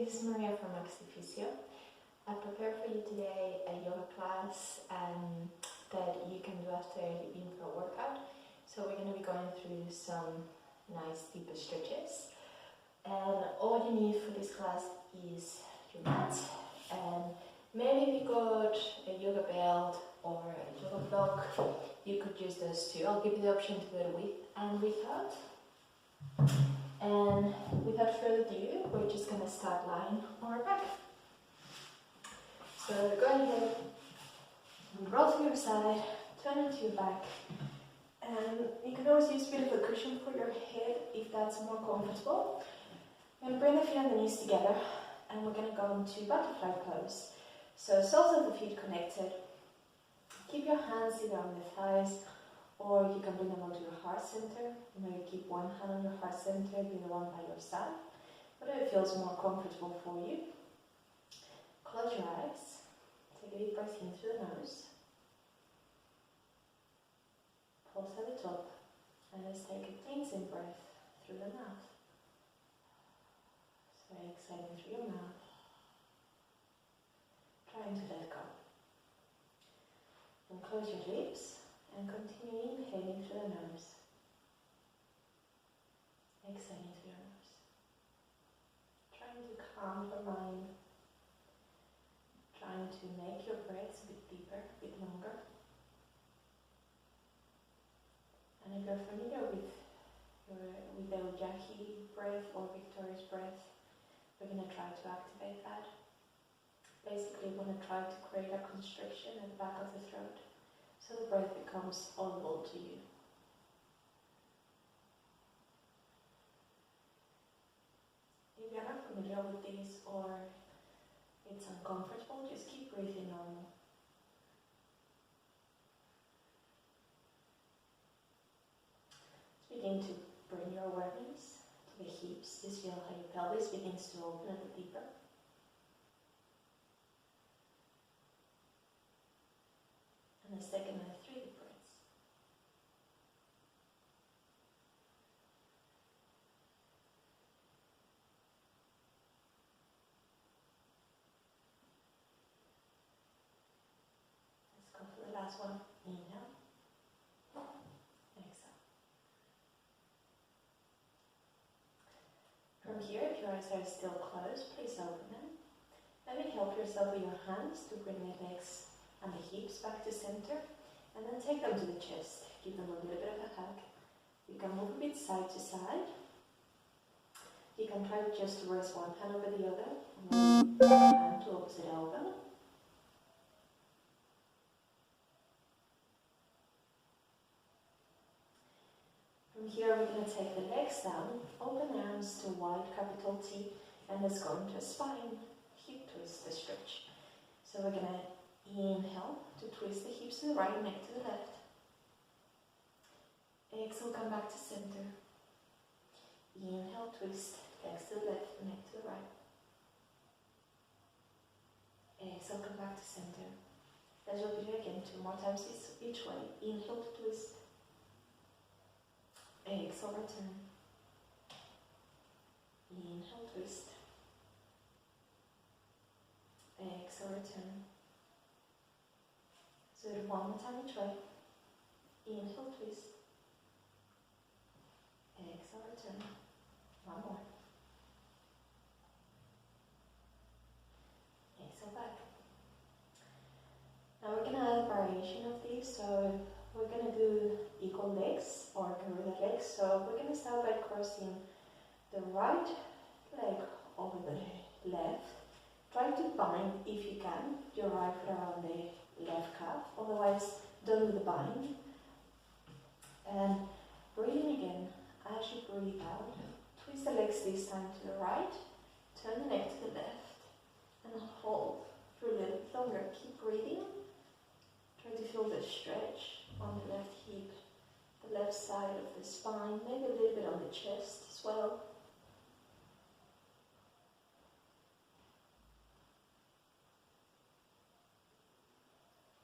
this is Maria from MaxiPhysio. I prepared for you today a yoga class that you can do after you've been for a workout. So we're going to be going through some nice deeper stretches. And all you need for this class is your mat. And maybe if you got a yoga belt or a yoga block, you could use those too. I'll give you the option to do it with and without. And without further ado, we're just going to start lying on our back. So go ahead, roll to your side, turn onto your back, and you can always use a bit of a cushion for your head if that's more comfortable. And bring the feet and the knees together, and we're going to go into butterfly pose. So soles of the feet connected. Keep your hands either on the thighs, or you can bring them onto your heart center. Maybe keep one hand on your heart center, the other one by your side. Whatever feels more comfortable for you. Close your eyes. Take a deep breath in through the nose. Pulse at the top. And let's take a cleansing breath through the mouth. So exhaling through your mouth. Trying to let go. And close your lips. And continue inhaling through the nose. Exhaling through your nose. Trying to calm your mind. Trying to make your breaths a bit deeper, a bit longer. And if you're familiar with the Ujjayi breath or Victoria's breath, we're going to try to activate that. Basically, we're going to try to create a constriction at the back of the throat, so the breath becomes audible to you. If you're not familiar with these or it's uncomfortable, just keep breathing normal. Begin to bring your awareness to the hips. Just feel how your pelvis begins to open a bit deeper. And let's take another 3 deep breaths. Let's go for the last one. Inhale. Exhale. From here, if your eyes are still closed, please open them. Maybe help yourself with your hands to bring the legs and the hips back to center, and then take them to the chest. Give them a little bit of a hug. You can move a bit side to side. You can try just to rest one hand over the other, and then hand to opposite elbow. From here, we're going to take the legs down, open arms to wide capital T, and let's go into a spine hip twist, a stretch. So we're going to inhale to twist the hips to the right, neck to the left. Exhale, come back to center. Inhale, twist, legs to the left, neck to the right. Exhale, come back to center. Let's repeat it again 2 more times each way. Inhale to twist. Exhale, return. Inhale, twist. Exhale, return. So do 1 more time each way. Inhale, twist. Exhale, return. 1 more. Exhale, back. Now we're going to add a variation of these. So we're going to do equal legs or gorilla legs. So we're going to start by crossing the right leg over the left. Try to bind, if you can, your right foot around the left calf, otherwise don't do the bind. And breathing again, as you breathe out, twist the legs this time to the right, turn the neck to the left, and hold for a little bit longer. Keep breathing. Try to feel the stretch on the left hip, the left side of the spine, maybe a little bit on the chest as well.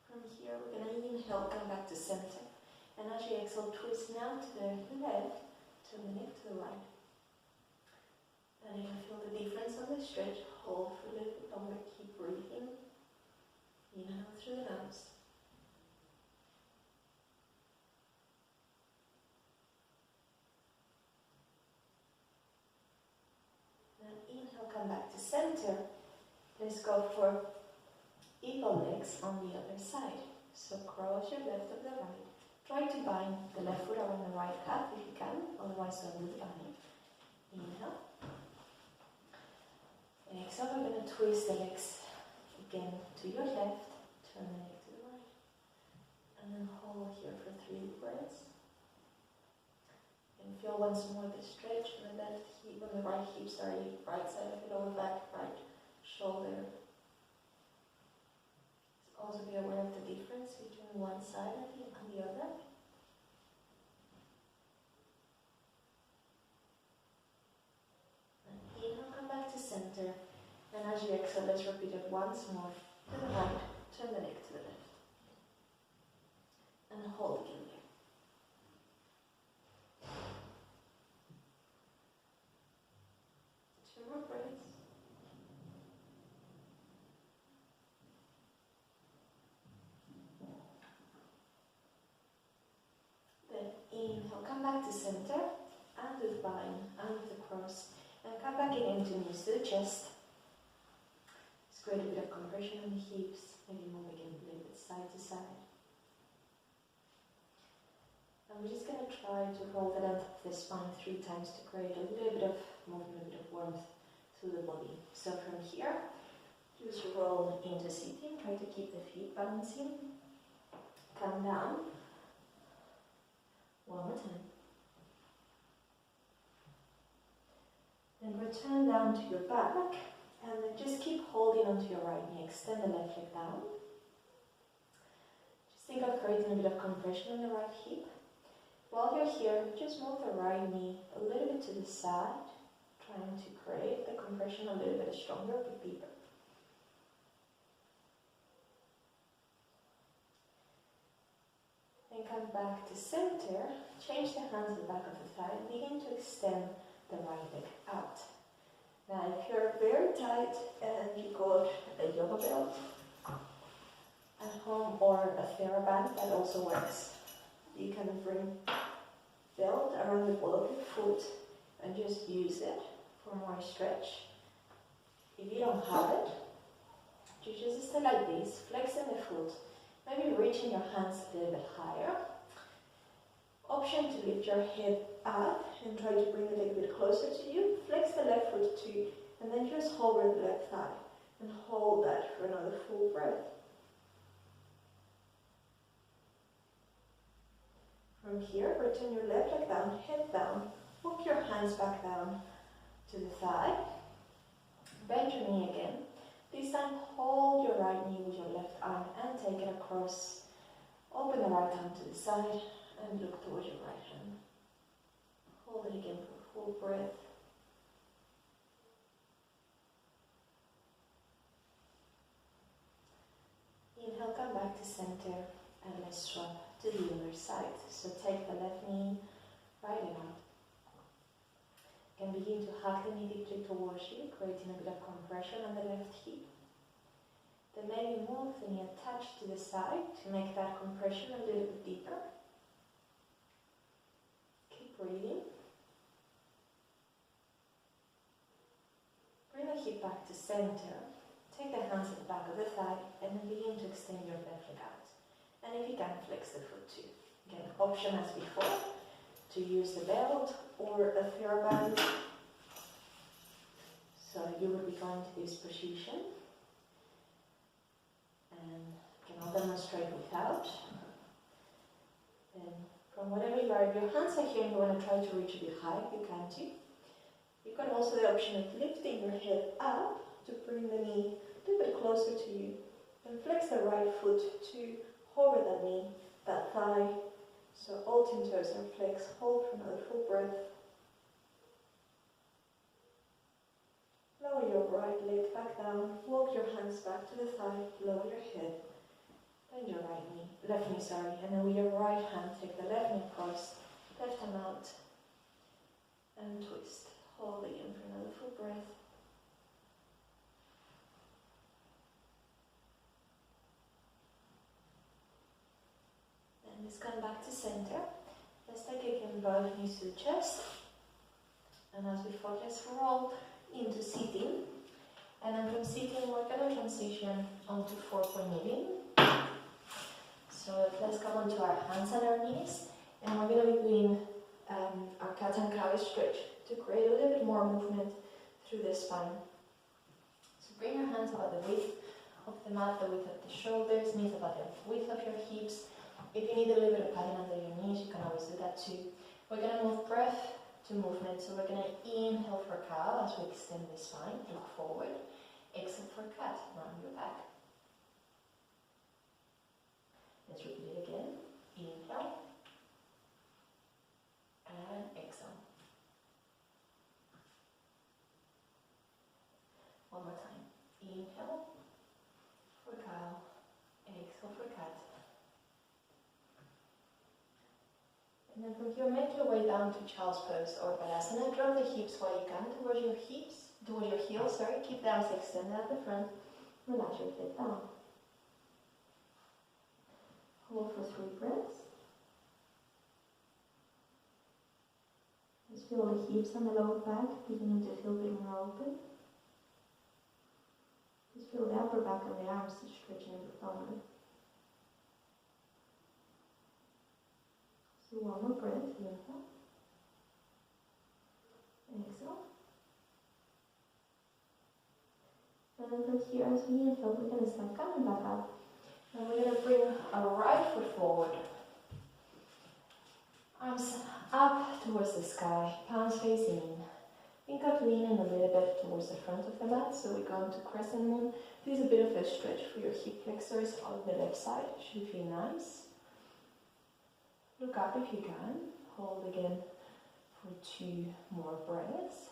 From here, we're going to inhale, come back to center. And as you exhale, twist now to the left, turn the neck to the right. And you can feel the difference on the stretch. Hold for a little bit longer, keep breathing. Inhale through the nose. Then inhale, come back to center. Let's go for equal legs on the other side. So cross your left of the right. Try to bind the left foot around the right calf if you can, otherwise don't do the binding. Inhale. Exhale, we're going to twist the legs again to your left, turn the leg to the right. And then hold here for 3 breaths. And feel once more the stretch on the left hip, on the right hip, right side of the lower back, right shoulder. Also be aware of the difference between one side and the other. And inhale, come back to center. And as you exhale, let's repeat it once more. To the right, turn the leg to the left. And hold again there. Two more breaths. Then inhale, come back to center. And with bind, and with the cross. And come back again to knees to the chest. Create a bit of compression on the hips, maybe move again a little bit side to side. And we're just going to try to hold the length of the spine 3 times to create a little bit of movement, a bit of warmth through the body. So from here, just roll into sitting, try to keep the feet balancing. Come down. One more time. Then return down to your back. And then just keep holding onto your right knee. Extend the left leg down. Just think of creating a bit of compression on the right hip. While you're here, just move the right knee a little bit to the side, trying to create the compression a little bit stronger, a bit deeper. Then come back to center. Change the hands to the back of the thigh. Begin to extend the right leg out. Now, if you're very tight and you got a yoga belt at home or a TheraBand, that also works. You can bring belt around the ball of your foot and just use it for more stretch. If you don't have it, you just stay like this, flexing the foot, maybe reaching your hands a little bit higher. Option to lift your head up and try to bring the leg a bit closer to you. Flex the left foot too, and then just hover the left thigh and hold that for another full breath. From here, return your left leg down, head down, walk your hands back down to the thigh. Bend your knee again. This time, hold your right knee with your left arm and take it across. Open the right arm to the side and look towards your right hand. Hold it again for a full breath. Inhale, come back to center and let's swap to the other side. So take the left knee right around. And begin to hug the knee deeply towards you, creating a bit of compression on the left hip. Then maybe move the knee attached to the side to make that compression a little bit deeper. Keep breathing. Bring the hip back to center. Take the hands at the back of the thigh and then begin to extend your left leg out. And if you can, flex the foot too. Again, option as before, to use the belt or a TheraBand. So you will be going to this position. And you can all demonstrate without. And from whatever you are, if your hands are here and you want to try to reach a bit high, you can too. You've got also the option of lifting your head up to bring the knee a little bit closer to you. And flex the right foot to hover that knee, that thigh. So all 10 toes are flexed. Hold for another full breath. Lower your right leg back down. Walk your hands back to the thigh. Lower your head. Bend your left knee, and then with your right hand, take the left knee across, left arm out, and twist. Hold again for another full breath. And let's come back to center. Let's take again both knees to the chest. And as before, let's roll into sitting. And then from sitting, we're going to transition onto four-point kneeling. So let's come onto our hands and our knees. And we're going to be doing our cat and cow stretch to create a little bit more movement through the spine. So bring your hands about the width of the mat, the width of the shoulders, knees about the width of your hips. If you need a little bit of padding under your knees, you can always do that too. We're going to move breath to movement. So we're going to inhale for cow as we extend the spine, look forward. Exhale for cat, round your back. Let's repeat it again. Inhale. And exhale. One more time. Inhale for cow. Exhale for cat. And then from here, make your way down to child's pose or Balasana. Drop the hips while you can towards your heels. Keep the arms extended at the front. Relax your feet down. Hold for 3 breaths. Just feel the hips and the lower back beginning to feel a bit more open. Just feel the upper back and the arms stretching a bit longer. So one more breath, inhale. Exhale. And then from here, as we inhale, we're going to start coming back up. And we're going to bring our right foot forward. Arms up towards the sky, palms facing in. Think of leaning a little bit towards the front of the mat, so we go into crescent moon. This is a bit of a stretch for your hip flexors on the left side. Should feel nice. Look up if you can. Hold again for 2 more breaths.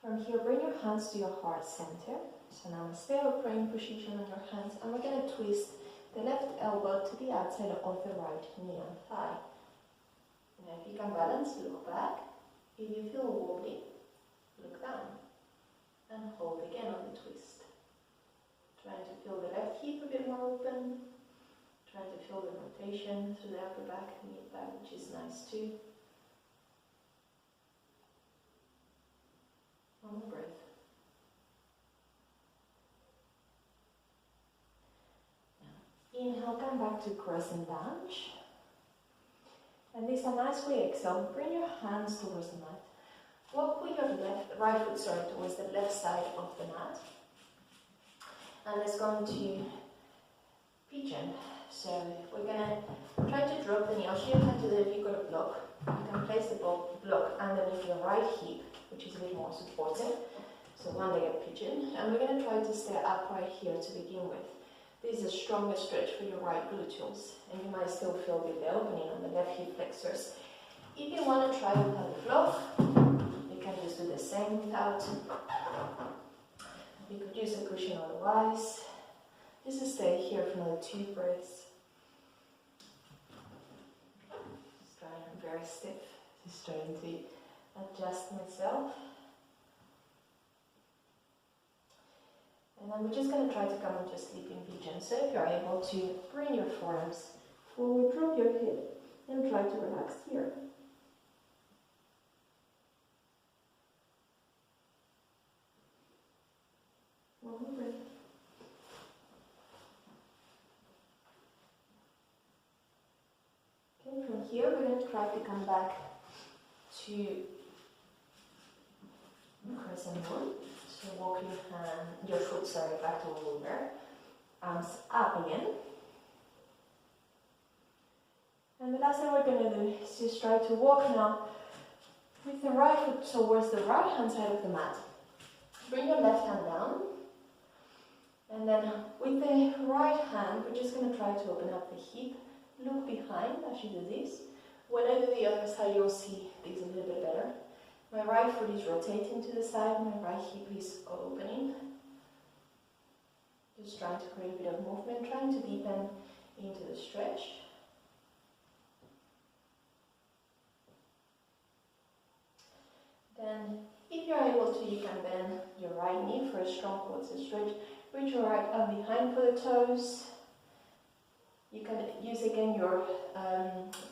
From here, bring your hands to your heart center. So now stay or praying position on your hands, and we're going to twist the left elbow to the outside of the right knee and thigh. Now if you can balance, look back. If you feel wobbly, look down. And hold again on the twist. Trying to feel the left hip a bit more open. Trying to feel the rotation through the upper back, mid back, which is nice too. One more breath. Now, inhale, come back to crescent lunge. And this is a nice way exhale. Bring your hands towards the mat. Walk with your right foot towards the left side of the mat. And let's go into pigeon. So we're going to try to drop the knee. I'll show you how to do it if you've got a block. You can place the block underneath your right hip, which is a bit more supportive. So one-legged pigeon. And we're going to try to stay upright here to begin with. This is a stronger stretch for your right gluteals. And you might still feel a bit the opening on the left hip flexors. If you want to try without the block, you can just do the same without. You could use a cushion otherwise. Just stay here for another 2 breaths. I'm very stiff. Just trying to adjust myself. And then we're just going to try to come into a sleeping pigeon. So if you're able to bring your forearms forward, drop your head, and try to relax here. One more breath. Okay, from here we're going to try to come back to crescent moon. So walk your foot back to where we were. Arms up again. And the last thing we're going to do is just try to walk now with the right foot towards the right hand side of the mat. Bring your left hand down. And then with the right hand, we're just going to try to open up the hip. Look behind as you do this. When I do the other side, you'll see things a little bit better. My right foot is rotating to the side, my right hip is opening. Just trying to create a bit of movement, trying to deepen into the stretch. Then, if you're able to, you can bend your right knee for a strong quads stretch. Reach your right arm behind for the toes. You can use again your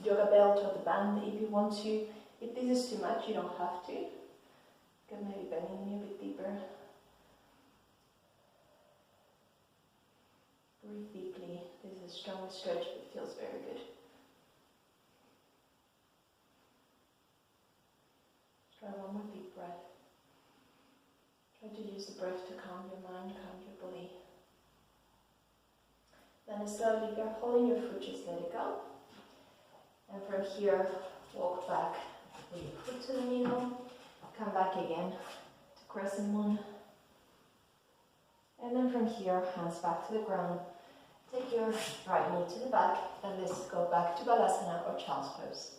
yoga belt or the band if you want to. If this is too much, you don't have to. You can maybe bend your knee a bit deeper. Breathe deeply. This is a strong stretch, but it feels very good. Try one more deep breath. Try to use the breath to calm your mind, calm your body. Then slowly, if you're holding your foot, just let it go. And from here, walk back with your foot to the middle. Come back again to crescent moon. And then from here, hands back to the ground. Take your right knee to the back and let's go back to Balasana or Child's Pose.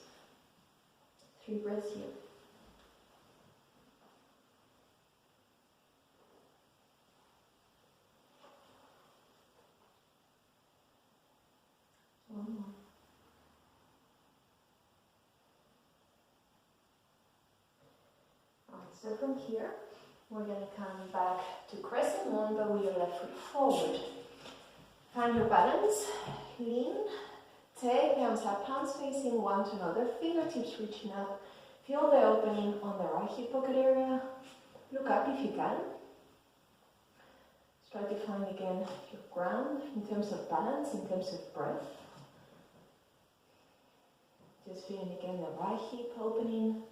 3 breaths here. One more. So from here, we're going to come back to crescent moon, but with your left foot forward. Find your balance, lean, take the arms up, palms facing one to another, fingertips reaching up. Feel the opening on the right hip pocket area. Look up if you can. Try to find again your ground in terms of balance, in terms of breath. Just feeling again the right hip opening,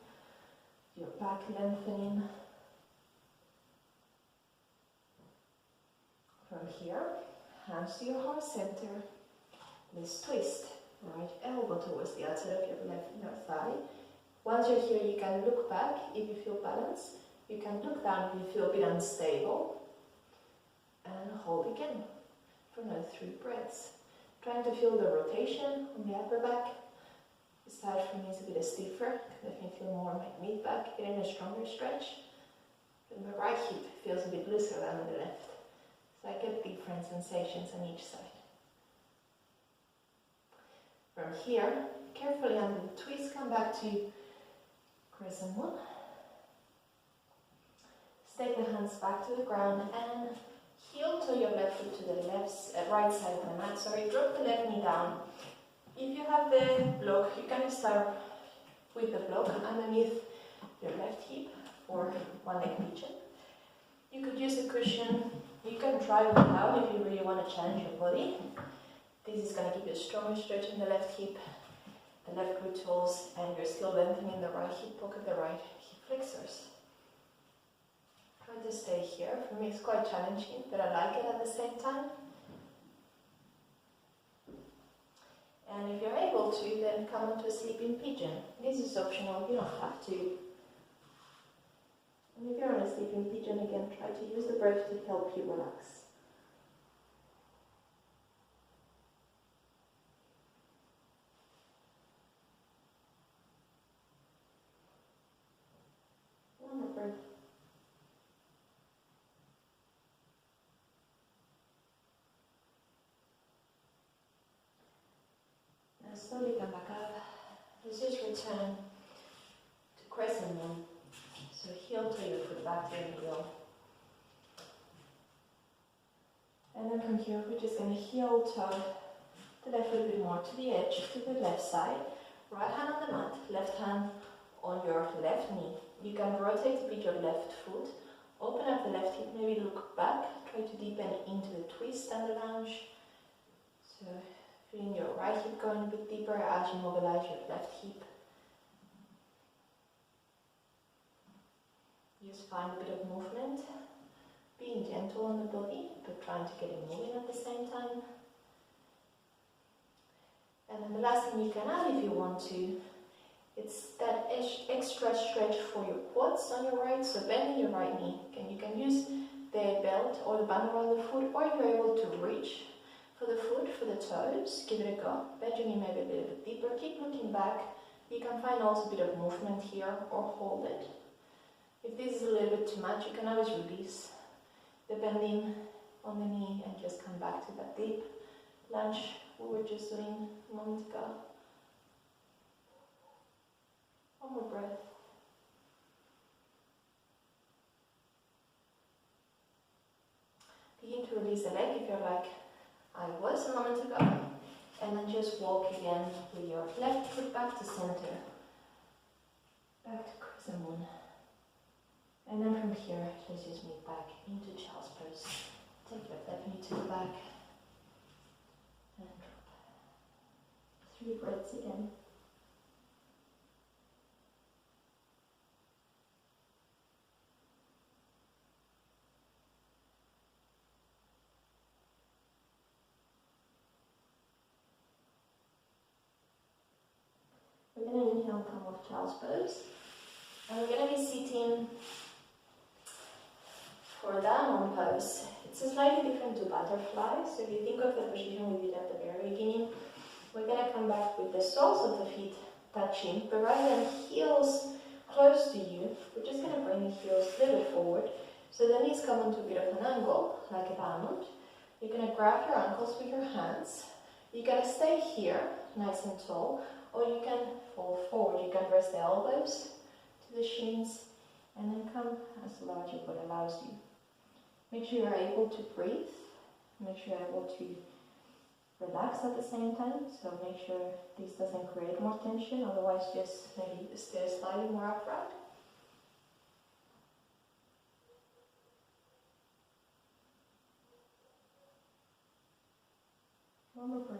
your back lengthening. From here, hands to your heart center. Let's twist. Right elbow towards the outside of your left inner thigh. Once you're here, you can look back if you feel balanced. You can look down if you feel a bit unstable. And hold again for another 3 breaths. Trying to feel the rotation on the upper back. This side for me is a bit stiffer. Let me feel more my mid back, getting a stronger stretch. And my right hip feels a bit looser than the left. So I get different sensations on each side. From here, carefully under the twist, come back to crescent moon. Take the hands back to the ground and heel toe your left foot to the right side of the mat. Sorry, drop the left knee down. If you have the block, you can start with the block underneath your left hip or one leg pigeon. You could use a cushion. You can try without if you really want to challenge your body. This is going to give you a stronger stretch in the left hip, the left glute tools, and you're still lengthening the right hip pocket, the right hip flexors. Try to stay here. For me it's quite challenging, but I like it at the same time. And if you're able to, then come onto a sleeping pigeon. This is optional, you don't have to. And if you're on a sleeping pigeon, again, try to use the breath to help you relax. One more breath. And slowly come back up. Let's just return to crescent moon. So heel to your foot back to the heel. And then from here, we're just going to heel toe the left foot a bit more to the edge, to the left side. Right hand on the mat, left hand on your left knee. You can rotate a bit your left foot, open up the left hip, maybe look back, try to deepen into the twist and the lunge. So feeling your right hip going a bit deeper as you mobilize your left hip. Just find a bit of movement, being gentle on the body, but trying to get it moving at the same time. And then the last thing you can add if you want to, it's that extra stretch for your quads on your right, so bending your right knee. You can use the belt or the band around the foot, or if you're able to reach for the foot, for the toes, give it a go. Bend your knee maybe a little bit deeper, keep looking back. You can find also a bit of movement here or hold it. If this is a little bit too much, you can always release the bending on the knee and just come back to that deep lunge we were just doing a moment ago. One more breath. Begin to release the leg if you're like I was a moment ago. And then just walk again with your left foot back to center. Back to crescent moon. And then from here, let's just move back into child's pose. Take your left knee to the back. And drop. 3 breaths again. We're going to inhale, come off child's pose. And we're going to be sitting for downward pose. It's a slightly different to butterfly. So if you think of the position we did at the very beginning, we're going to come back with the soles of the feet touching, but rather than heels close to you, we're just going to bring the heels a little bit forward. So the knees come onto a bit of an angle, like a diamond. You're going to grab your ankles with your hands. You're going to stay here, nice and tall, or you can fall forward. You can rest the elbows to the shins and then come as large as what allows you. Make sure you're able to breathe. Make sure you're able to relax at the same time. So make sure this doesn't create more tension, otherwise just maybe stay slightly more upright. One more breath.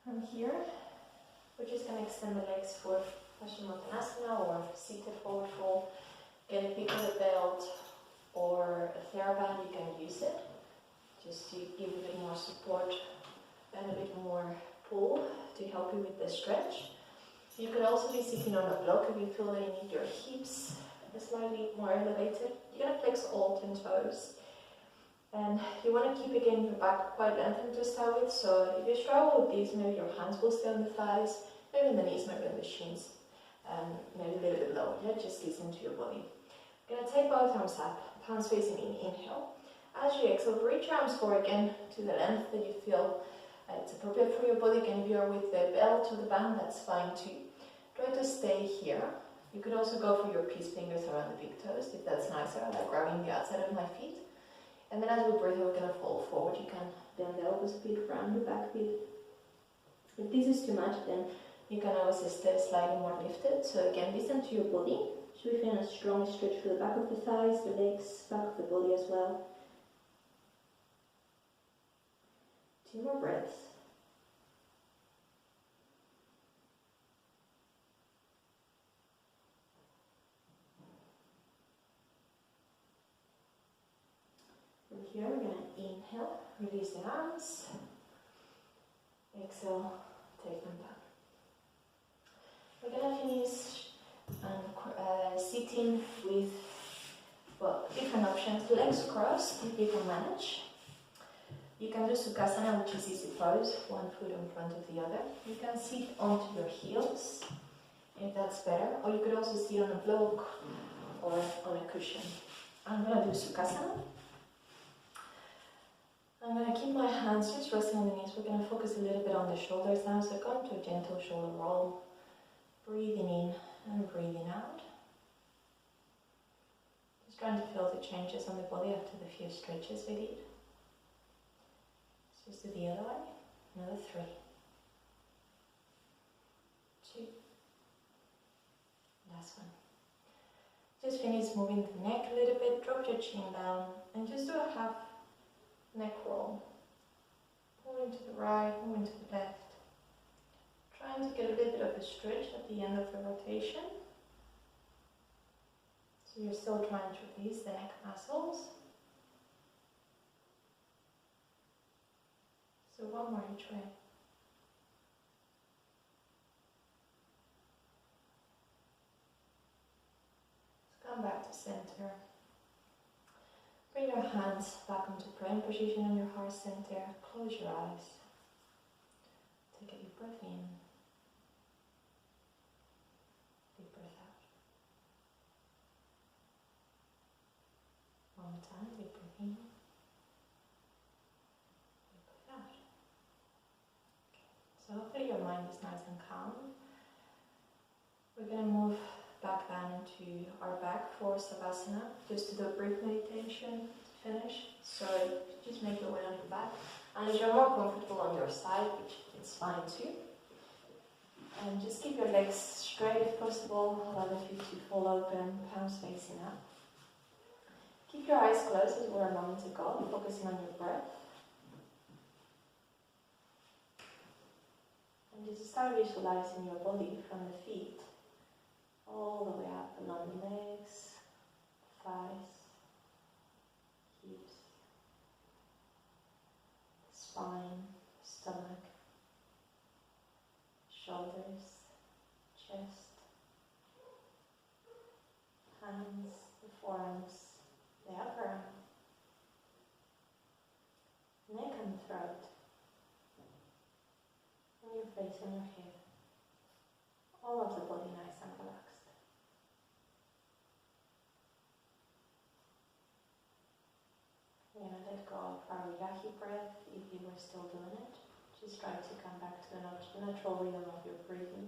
From here, we're just going to extend the legs for Paschimottanasana or seated forward fold. Get a pick of the belt or a TheraBand, you can use it just to give a bit more support and a bit more pull to help you with the stretch. You could also be sitting on a block if you feel that you need your hips slightly more elevated. You're going to flex all 10 toes. And you want to keep again your back quite lengthened to start with, so if you struggle with these, maybe your hands will stay on the thighs, maybe on the knees, maybe on the shins, maybe a little bit lower, yeah? Just listen to your body. You're going to take both arms up, palms facing in, inhale. As you exhale, reach your arms forward again to the length that you feel it's appropriate for your body. Again, if you're with the belt or the band, that's fine too. Try to stay here. You could also go for your peace fingers around the big toes, if that's nicer, like grabbing the outside of my feet. And then as we breathe, we're going to fall forward. You can bend the elbows a bit, round the back bit. If this is too much, then you can always stay slightly more lifted. So again, listen to your body. Should we feel a strong stretch for the back of the thighs, the legs, back of the body as well. 2 more breaths. Here we're going to inhale, release the arms, exhale, take them down. We're going to finish sitting with, well, different options. Legs crossed if you can manage. You can do Sukhasana, which is easy pose, one foot in front of the other. You can sit onto your heels if that's better, or you could also sit on a block or on a cushion. I'm going to do Sukhasana. I'm going to keep my hands just resting on the knees. We're going to focus a little bit on the shoulders now. So go into a gentle shoulder roll. Breathing in and breathing out. Just trying to feel the changes on the body after the few stretches we did. Let's just do the other way. Another 3. 2. Last one. Just finish moving the neck a little bit. Drop your chin down and just do a half neck roll. Moving to the right, moving to the left. Trying to get a little bit of a stretch at the end of the rotation. So you're still trying to release the neck muscles. So one more each way. Let's come back to center. Bring your hands back into praying position on your heart center. Close your eyes. Take a deep breath in. Deep breath out. time, deep breath in, deep breath out. So hopefully your mind is nice and calm. We're going to move back down into our back for Savasana, just to do a brief meditation to finish. So just make your way on your back. And if you're more comfortable on your side, which is fine too, and just keep your legs straight if possible, allow the feet to fall open, palms facing up. Keep your eyes closed as we were a moment ago, focusing on your breath. And just start visualizing your body from the feet all the way up along the legs, thighs, hips, spine, stomach, shoulders, chest, hands, the forearms, the upper arm, neck and throat, and your face and your head. All of the body nice and relaxed. We're going to let go of our Yahi breath if you were still doing it. Just try to come back to the natural rhythm of your breathing.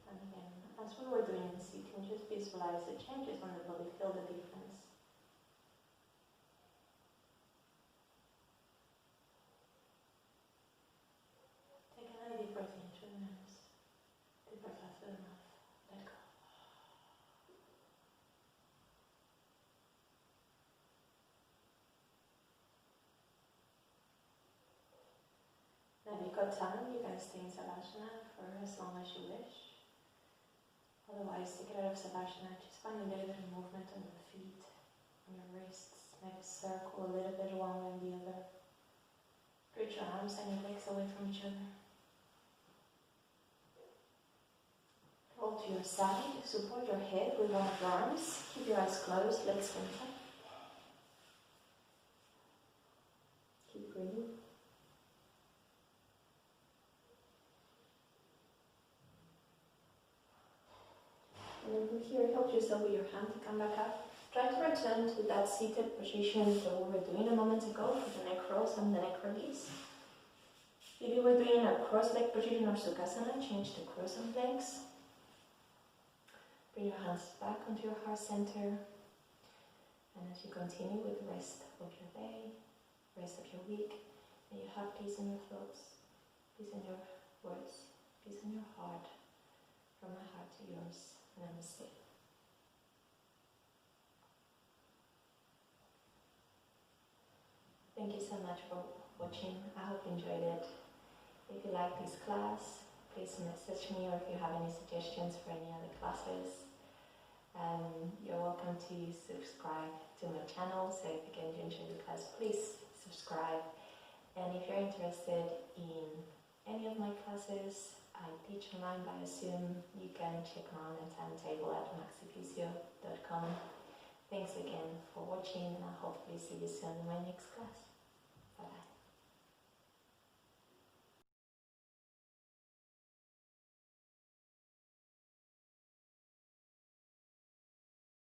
And again, as we were doing in sitting, just visualize the changes on the body, feel the difference. Take another deep breath in through the nose, deep breath out through the mouth, let go. Now if you've got time, you can stay in Savasana for as long as you wish. Otherwise, to get out of Savasana, just find a little bit of movement on your feet, on your wrists, maybe circle a little bit one way and the other. Reach your arms and your legs away from each other. Roll to your side, support your head with one of your arms, keep your eyes closed, legs bent up. Keep breathing. And then from here, help yourself with your hand to come back up. Try to return to that seated position that we were doing a moment ago for the neck rolls and the neck release. If you were doing a cross-leg position or Sukhasana, change the cross-leg legs. Bring your hands back onto your heart center. And as you continue with the rest of your day, rest of your week, may you have peace in your thoughts, peace in your words, peace in your heart. From my heart to yours. Namaste. Thank you so much for watching. I hope you enjoyed it. If you like this class, please message me, or if you have any suggestions for any other classes. You're welcome to subscribe to my channel, so if again you enjoyed the class, please subscribe. And if you're interested in any of my classes, I teach online via Zoom. You can check my online timetable at maxiphysio.com. Thanks again for watching, and I'll hopefully see you soon in my next class.